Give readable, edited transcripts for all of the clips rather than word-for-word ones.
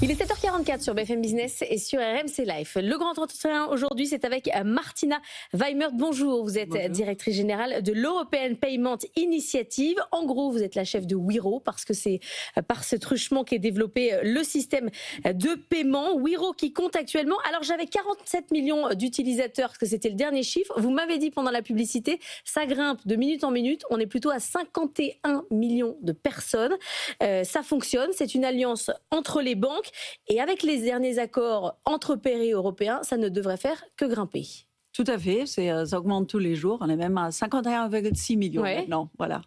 Il est 7h44 sur BFM Business et sur RMC Life. Le grand entretien aujourd'hui, c'est avec Martina Weimert. Bonjour, vous êtes directrice générale de l'European Payment Initiative. En gros, vous êtes la chef de Wero parce que c'est par ce truchement qu'est développé le système de paiement. Wero qui compte actuellement, alors j'avais 47 millions d'utilisateurs parce que c'était le dernier chiffre. Vous m'avez dit pendant la publicité, ça grimpe de minute en minute. On est plutôt à 51 millions de personnes. Ça fonctionne, c'est une alliance entre les banques. Et avec les derniers accords entre pairs européens, ça ne devrait faire que grimper. Tout à fait, ça augmente tous les jours. On est même à 51,6 millions maintenant. Voilà.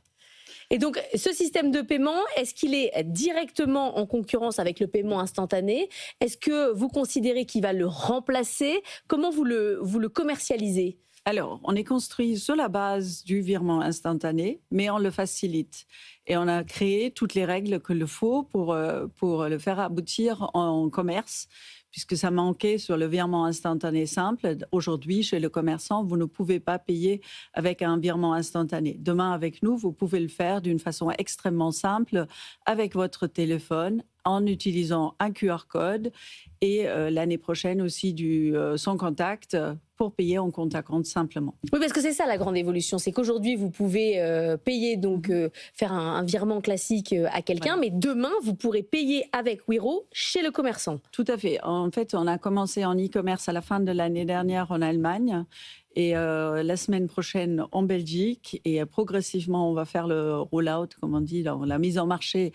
Et donc, ce système de paiement, est-ce qu'il est directement en concurrence avec le paiement instantané? Est-ce que vous considérez qu'il va le remplacer? Comment vous le commercialisez? Alors, on est construit sur la base du virement instantané, mais on le facilite. Et on a créé toutes les règles qu'il faut pour le faire aboutir en commerce, puisque ça manquait sur le virement instantané simple. Aujourd'hui, chez le commerçant, vous ne pouvez pas payer avec un virement instantané. Demain, avec nous, vous pouvez le faire d'une façon extrêmement simple avec votre téléphone, en utilisant un QR code et l'année prochaine aussi du sans contact pour payer en compte à compte simplement. Oui, parce que c'est ça la grande évolution, c'est qu'aujourd'hui vous pouvez payer, donc faire un virement classique à quelqu'un, mais demain vous pourrez payer avec Wero chez le commerçant. Tout à fait. En fait, on a commencé en e-commerce à la fin de l'année dernière en Allemagne. Et la semaine prochaine en Belgique, et progressivement on va faire le roll-out, comme on dit, la mise en marché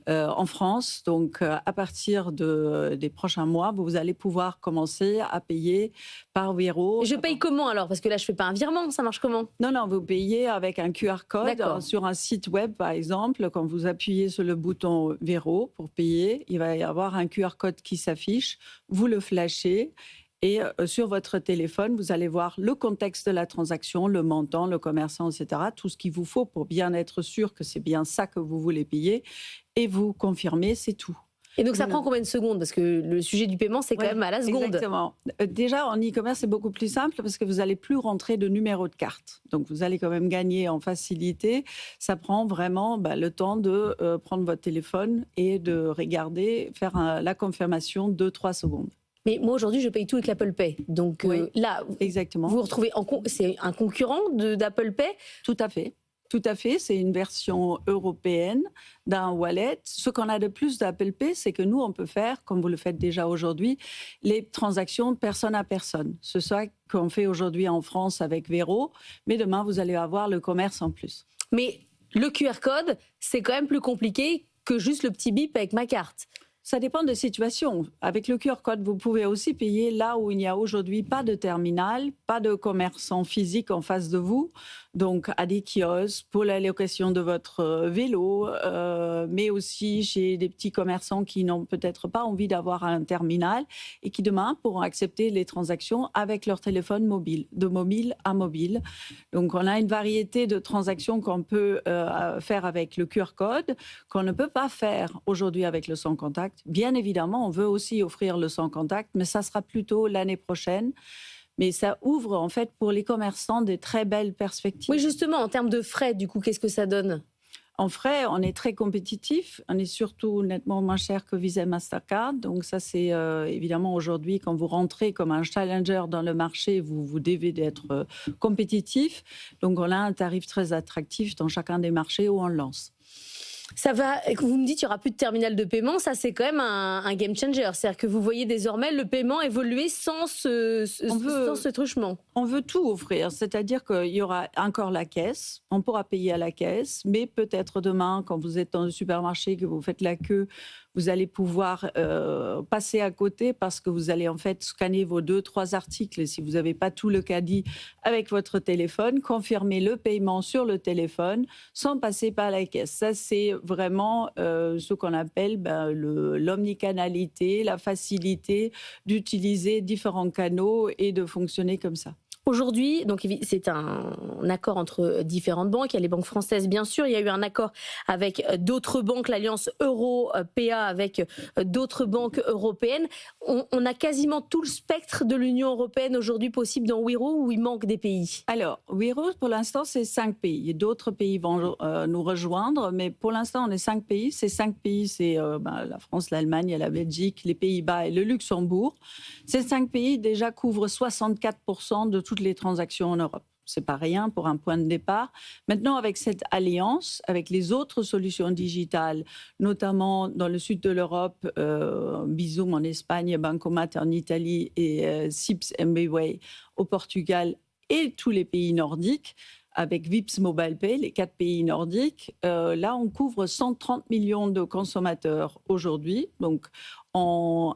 en France. Donc à partir des prochains mois, vous allez pouvoir commencer à payer par Wero. Je paye comment alors? Parce que là je fais pas un virement, ça marche comment? Non, vous payez avec un QR code sur un site web par exemple. Quand vous appuyez sur le bouton Wero pour payer, il va y avoir un QR code qui s'affiche, vous le flashez. Et sur votre téléphone, vous allez voir le contexte de la transaction, le montant, le commerçant, etc. Tout ce qu'il vous faut pour bien être sûr que c'est bien ça que vous voulez payer. Et vous confirmez, c'est tout. Et donc ça prend combien de secondes? Parce que le sujet du paiement, c'est quand même à la seconde. Exactement. Déjà, en e-commerce, c'est beaucoup plus simple parce que vous n'allez plus rentrer de numéro de carte. Donc vous allez quand même gagner en facilité. Ça prend vraiment le temps de prendre votre téléphone et de regarder, faire la confirmation 2-3 secondes. Mais moi, aujourd'hui, je paye tout avec l'Apple Pay. Donc là, exactement. Vous vous retrouvez c'est un concurrent d'Apple Pay? Tout à fait. Tout à fait, c'est une version européenne d'un wallet. Ce qu'on a de plus d'Apple Pay, c'est que nous, on peut faire, comme vous le faites déjà aujourd'hui, les transactions personne à personne. C'est ça qu'on fait aujourd'hui en France avec Wero, mais demain, vous allez avoir le commerce en plus. Mais le QR code, c'est quand même plus compliqué que juste le petit bip avec ma carte. Ça dépend des situations. Avec le QR code, vous pouvez aussi payer là où il n'y a aujourd'hui pas de terminal, pas de commerçant physique en face de vous, donc à des kiosques pour la location de votre vélo, mais aussi chez des petits commerçants qui n'ont peut-être pas envie d'avoir un terminal et qui demain pourront accepter les transactions avec leur téléphone mobile, de mobile à mobile. Donc on a une variété de transactions qu'on peut faire avec le QR code, qu'on ne peut pas faire aujourd'hui avec le sans contact. Bien évidemment, on veut aussi offrir le sans contact, mais ça sera plutôt l'année prochaine. Mais ça ouvre en fait pour les commerçants des très belles perspectives. Oui, justement, en termes de frais, du coup, qu'est-ce que ça donne? En frais, on est très compétitif. On est surtout nettement moins cher que Visa et Mastercard. Donc ça, c'est évidemment aujourd'hui, quand vous rentrez comme un challenger dans le marché, vous devez être compétitif. Donc on a un tarif très attractif dans chacun des marchés où on le lance. Ça va, vous me dites qu'il n'y aura plus de terminal de paiement, ça c'est quand même un game changer. C'est-à-dire que vous voyez désormais le paiement évoluer sans ce truchement. On veut tout offrir, c'est-à-dire qu'il y aura encore la caisse, on pourra payer à la caisse, mais peut-être demain, quand vous êtes dans le supermarché, que vous faites la queue, vous allez pouvoir passer à côté parce que vous allez en fait scanner vos 2-3 articles. Et si vous n'avez pas tout le caddie avec votre téléphone, confirmer le paiement sur le téléphone sans passer par la caisse. Ça, c'est vraiment ce qu'on appelle l'omnicanalité, la facilité d'utiliser différents canaux et de fonctionner comme ça. Aujourd'hui, donc c'est un accord entre différentes banques. Il y a les banques françaises, bien sûr. Il y a eu un accord avec d'autres banques, l'Alliance Euro-PA avec d'autres banques européennes. On a quasiment tout le spectre de l'Union européenne aujourd'hui possible dans Wero, où il manque des pays. Alors, Wero, pour l'instant, c'est 5 pays. D'autres pays vont nous rejoindre, mais pour l'instant, on est 5 pays. Ces 5 pays, c'est la France, l'Allemagne, la Belgique, les Pays-Bas et le Luxembourg. Ces 5 pays déjà couvrent 64% de toutes les transactions en Europe. C'est pas rien pour un point de départ. Maintenant, avec cette alliance, avec les autres solutions digitales, notamment dans le sud de l'Europe, Bizum en Espagne, Bancomat en Italie et Sips MBWay au Portugal et tous les pays nordiques, avec Vipps Mobile Pay, les 4 pays nordiques, là, on couvre 130 millions de consommateurs aujourd'hui. Donc,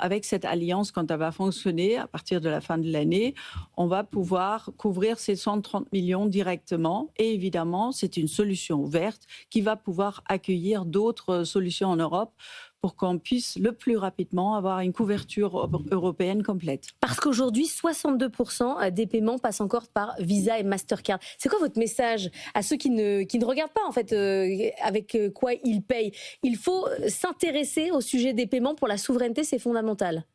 avec cette alliance, quand elle va fonctionner, à partir de la fin de l'année, on va pouvoir couvrir ces 130 millions directement. Et évidemment, c'est une solution ouverte qui va pouvoir accueillir d'autres solutions en Europe pour qu'on puisse le plus rapidement avoir une couverture européenne complète. Parce qu'aujourd'hui, 62% des paiements passent encore par Visa et Mastercard. C'est quoi votre message à ceux qui ne regardent pas en fait avec quoi ils payent? Il faut s'intéresser au sujet des paiements pour la souveraineté, c'est fondamental.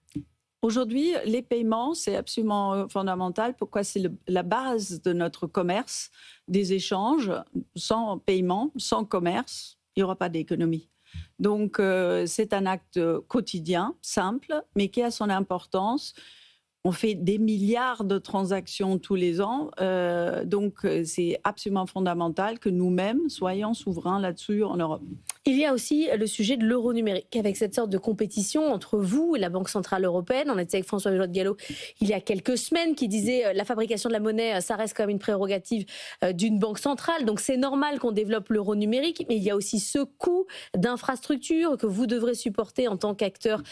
Aujourd'hui, les paiements, c'est absolument fondamental. Pourquoi? C'est la base de notre commerce, des échanges. Sans paiement, sans commerce, il n'y aura pas d'économie. Donc, c'est un acte quotidien, simple, mais qui a son importance. On fait des milliards de transactions tous les ans, donc c'est absolument fondamental que nous-mêmes soyons souverains là-dessus en Europe. Il y a aussi le sujet de l'euro numérique, avec cette sorte de compétition entre vous et la Banque Centrale Européenne. On était avec François Gallo il y a quelques semaines qui disait la fabrication de la monnaie, ça reste quand même une prérogative d'une banque centrale, donc c'est normal qu'on développe l'euro numérique, mais il y a aussi ce coût d'infrastructure que vous devrez supporter en tant qu'acteur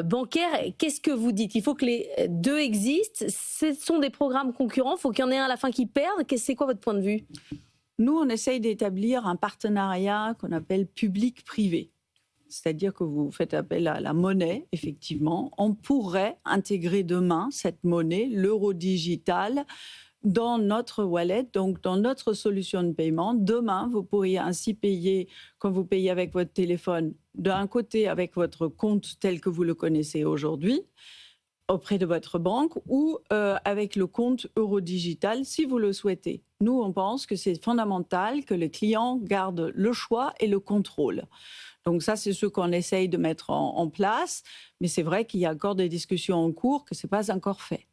bancaire. Qu'est-ce que vous dites? Il faut que les deux existent, ce sont des programmes concurrents, il faut qu'il y en ait un à la fin qui perde. C'est quoi votre point de vue? Nous, on essaye d'établir un partenariat qu'on appelle public-privé. C'est-à-dire que vous faites appel à la monnaie, effectivement. On pourrait intégrer demain cette monnaie, l'euro digital, dans notre wallet, donc dans notre solution de paiement. Demain, vous pourriez ainsi payer, quand vous payez avec votre téléphone, d'un côté avec votre compte tel que vous le connaissez aujourd'hui, auprès de votre banque ou avec le compte Eurodigital si vous le souhaitez. Nous, on pense que c'est fondamental que le client garde le choix et le contrôle. Donc ça, c'est ce qu'on essaye de mettre en place. Mais c'est vrai qu'il y a encore des discussions en cours, que ce n'est pas encore fait.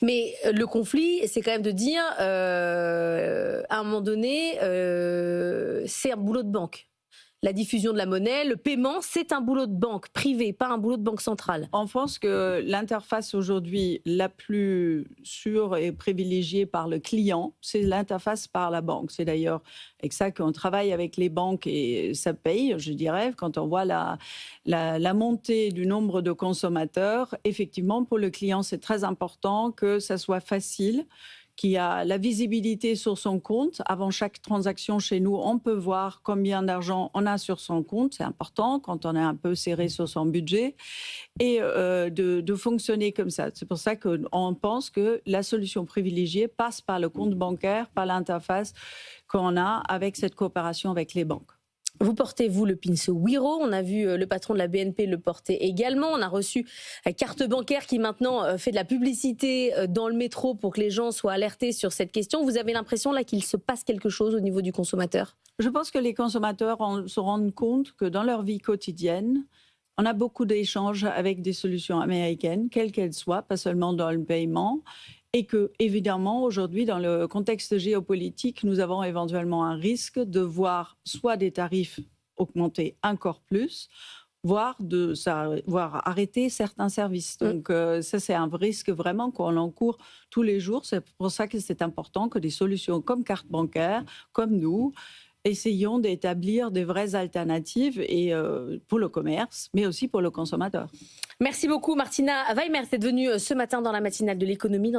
Mais le conflit, c'est quand même de dire, à un moment donné, c'est un boulot de banque. La diffusion de la monnaie, le paiement, c'est un boulot de banque privée, pas un boulot de banque centrale. On pense que l'interface aujourd'hui la plus sûre et privilégiée par le client, c'est l'interface par la banque. C'est d'ailleurs avec ça qu'on travaille avec les banques et ça paye, je dirais, quand on voit la montée du nombre de consommateurs. Effectivement, pour le client, c'est très important que ça soit facile, qui a la visibilité sur son compte. Avant chaque transaction chez nous, on peut voir combien d'argent on a sur son compte. C'est important quand on est un peu serré sur son budget. Et de fonctionner comme ça. C'est pour ça qu'on pense que la solution privilégiée passe par le compte bancaire, par l'interface qu'on a avec cette coopération avec les banques. Vous portez, vous, le pins Wero. On a vu le patron de la BNP le porter également. On a reçu Carte Bancaire qui maintenant fait de la publicité dans le métro pour que les gens soient alertés sur cette question. Vous avez l'impression là qu'il se passe quelque chose au niveau du consommateur? Je pense que les consommateurs se rendent compte que dans leur vie quotidienne, on a beaucoup d'échanges avec des solutions américaines, quelles qu'elles soient, pas seulement dans le paiement. Et que, évidemment, aujourd'hui, dans le contexte géopolitique, nous avons éventuellement un risque de voir soit des tarifs augmenter encore plus, voire arrêter certains services. Donc, ça, c'est un risque vraiment qu'on encourt tous les jours. C'est pour ça que c'est important que des solutions comme Carte Bancaire, comme nous, essayons d'établir des vraies alternatives et pour le commerce, mais aussi pour le consommateur. Merci beaucoup, Martina Weimer. C'est devenu ce matin dans la matinale de l'économie.